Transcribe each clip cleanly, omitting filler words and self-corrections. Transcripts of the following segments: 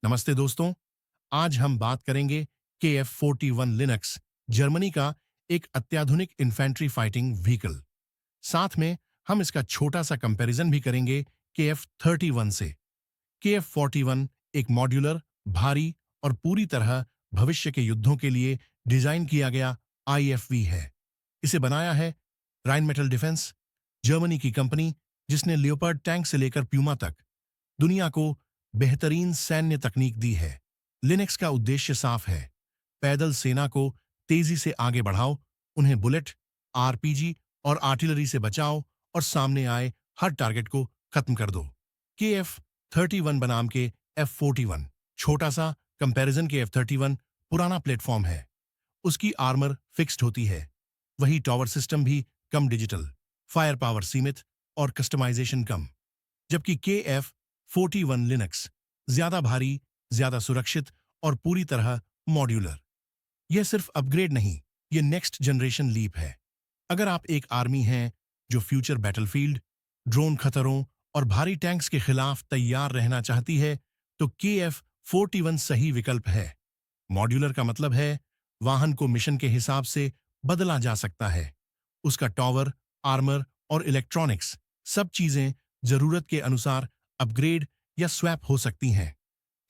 नमस्ते दोस्तों। आज हम बात करेंगे KF-41 लिनक्स, जर्मनी का एक अत्याधुनिक इन्फेंट्री फाइटिंग व्हीकल। साथ में हम इसका छोटा सा कंपैरिजन भी करेंगे KF-31 से। KF-41 एक मॉड्यूलर, भारी और पूरी तरह भविष्य के युद्धों के लिए डिजाइन किया गया IFV है। इसे बनाया है राइनमेटल डिफेंस, जर्मनी की कंपनी, जिसने लियोपार्ड टैंक से लेकर प्यूमा तक दुनिया को बेहतरीन सैन्य तकनीक दी है। लिनक्स का उद्देश्य साफ है: पैदल सेना को तेजी से आगे बढ़ाओ, उन्हें बुलेट, आरपीजी और आर्टिलरी से बचाओ और सामने आए हर टारगेट को खत्म कर दो। KF-31 बनाम के F-41 छोटा सा कंपैरिजन। के F-31 पुराना प्लेटफॉर्म है, उसकी आर्मर फिक्स्ड होती है, वही टॉवर सिस्टम भी कम डिजिटल, फायर पावर सीमित और कस्टमाइजेशन कम। जबकि KF-41 लिनक्स ज्यादा भारी, ज्यादा सुरक्षित और पूरी तरह मॉड्यूलर। यह सिर्फ अपग्रेड नहीं, यह नेक्स्ट जनरेशन लीप है। अगर आप एक आर्मी हैं जो फ्यूचर बैटलफील्ड, ड्रोन खतरों और भारी टैंक्स के खिलाफ तैयार रहना चाहती है, तो KF-41 सही विकल्प है। मॉड्यूलर का मतलब है वाहन को मिशन के हिसाब से बदला जा सकता है। उसका टॉवर, आर्मर और इलेक्ट्रॉनिक्स सब चीजें जरूरत के अनुसार अपग्रेड या स्वैप हो सकती हैं।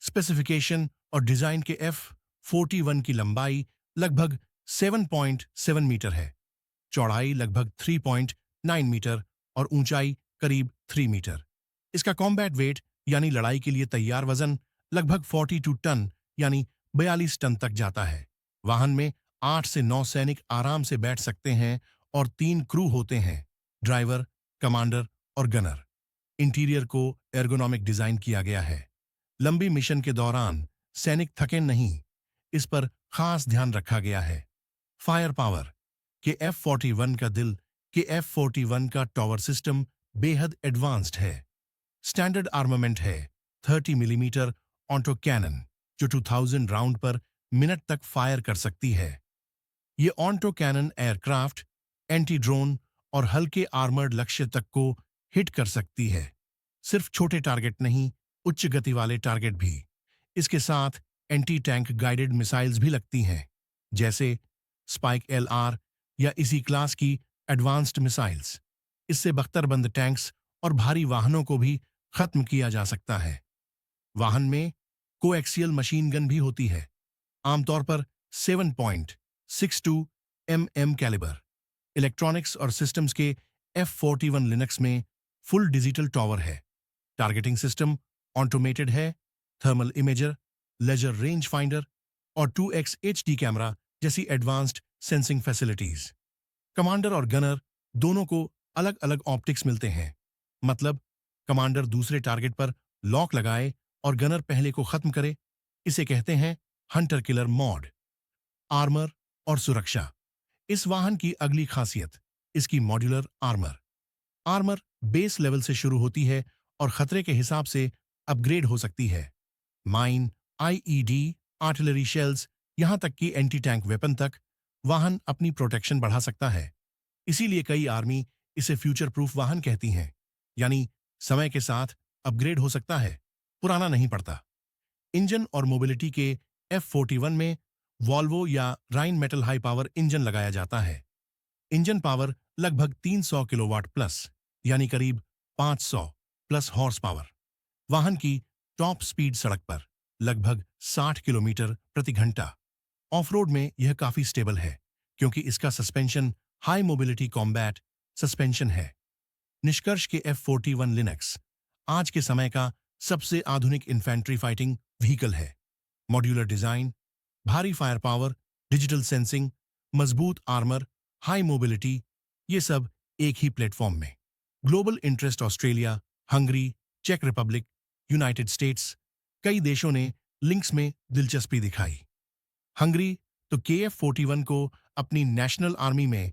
स्पेसिफिकेशन और डिजाइन के F-41 की लंबाई लगभग 7.7 मीटर है, चौड़ाई लगभग 3.9 मीटर और ऊंचाई करीब 3 मीटर। इसका कॉम्बैट वेट यानी लड़ाई के लिए तैयार वजन लगभग 42 टन यानी 42 टन तक जाता है। वाहन में 8 से 9 सैनिक आराम से बैठ सकते हैं और 3 क्रू होते हैं: ड्राइवर, कमांडर और गनर। इंटीरियर को एर्गोनॉमिक डिजाइन किया गया है। लंबी मिशन के दौरान सैनिक थके नहीं, इस पर खास ध्यान रखा गया है। फायर पावर के F-41 का दिल, के F-41 का टॉवर सिस्टम बेहद एडवांस्ड है। स्टैंडर्ड आर्मामेंट है 30 मिलीमीटर ऑटो कैनन, जो 2000 राउंड पर मिनट तक फायर कर सकती है। ये auto cannon aircraft, anti drone और हल्के आर्मर्ड लक्ष्य तक को हिट कर सकती है। सिर्फ छोटे टारगेट नहीं, उच्च गति वाले टारगेट भी। इसके साथ एंटी टैंक गाइडेड मिसाइल्स भी लगती हैं, जैसे स्पाइक LR या इसी क्लास की एडवांस्ड मिसाइल्स। इससे बख्तरबंद टैंक्स और भारी वाहनों को भी खत्म किया जा सकता है। वाहन में कोएक्सियल मशीन गन भी होती है, आमतौर पर 7.62 mm कैलिबर। इलेक्ट्रॉनिक्स और सिस्टम्स के F-41 लिनक्स में फुल डिजिटल टॉवर है, टारगेटिंग सिस्टम ऑटोमेटेड है, thermal imager, laser range finder और 2x HD कैमरा जैसी एडवांस्ड सेंसिंग फैसिलिटीज। कमांडर और गनर दोनों को अलग अलग ऑप्टिक्स मिलते हैं, मतलब कमांडर दूसरे टारगेट पर लॉक लगाए और गनर पहले को खत्म करे। इसे कहते हैं हंटर किलर मॉड। आर्मर और सुरक्षा इस वाहन की अगली खासियत, इसकी modular armour. Armour base level से शुरू होती है और खतरे के हिसाब से अपग्रेड हो सकती है। माइन, IED, आर्टिलरी शेल्स, यहां तक कि एंटी टैंक वेपन तक, वाहन अपनी प्रोटेक्शन बढ़ा सकता है। इसीलिए कई आर्मी इसे फ्यूचर प्रूफ वाहन कहती हैं, यानी समय के साथ अपग्रेड हो सकता है, पुराना नहीं पड़ता। इंजन और मोबिलिटी के F-41 में वॉल्वो या राइन मेटल हाई पावर इंजन लगाया जाता है। इंजन पावर लगभग 300 किलोवाट प्लस, यानी करीब 500 प्लस हॉर्स पावर। वाहन की टॉप स्पीड सड़क पर लगभग 60 किलोमीटर प्रति घंटा। ऑफ रोड में यह काफी स्टेबल है, क्योंकि इसका suspension high mobility combat suspension है। निष्कर्ष के F-41 लिनक्स आज के समय का सबसे आधुनिक इन्फेंट्री फाइटिंग व्हीकल है। मॉड्यूलर डिजाइन, भारी फायर पावर, डिजिटल सेंसिंग, मजबूत आर्मर, हाई मोबिलिटी, ये सब एक ही प्लेटफॉर्म में। ग्लोबल इंटरेस्ट ऑस्ट्रेलिया, हंगरी, चेक रिपब्लिक, यूनाइटेड स्टेट्स, कई देशों ने लिंक्स में दिलचस्पी दिखाई। हंगरी तो KF-41 को अपनी नेशनल आर्मी में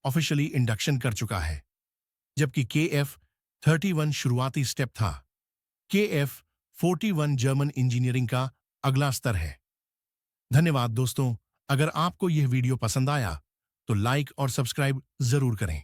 ऑफिशियली इंडक्शन कर चुका है, जबकि KF-31 शुरुआती स्टेप था। KF-41 जर्मन इंजीनियरिंग का अगला स्तर है। धन्यवाद दोस्तों। अगर आपको यह वीडियो पसंद आया तो लाइक और सब्सक्राइब जरूर करें।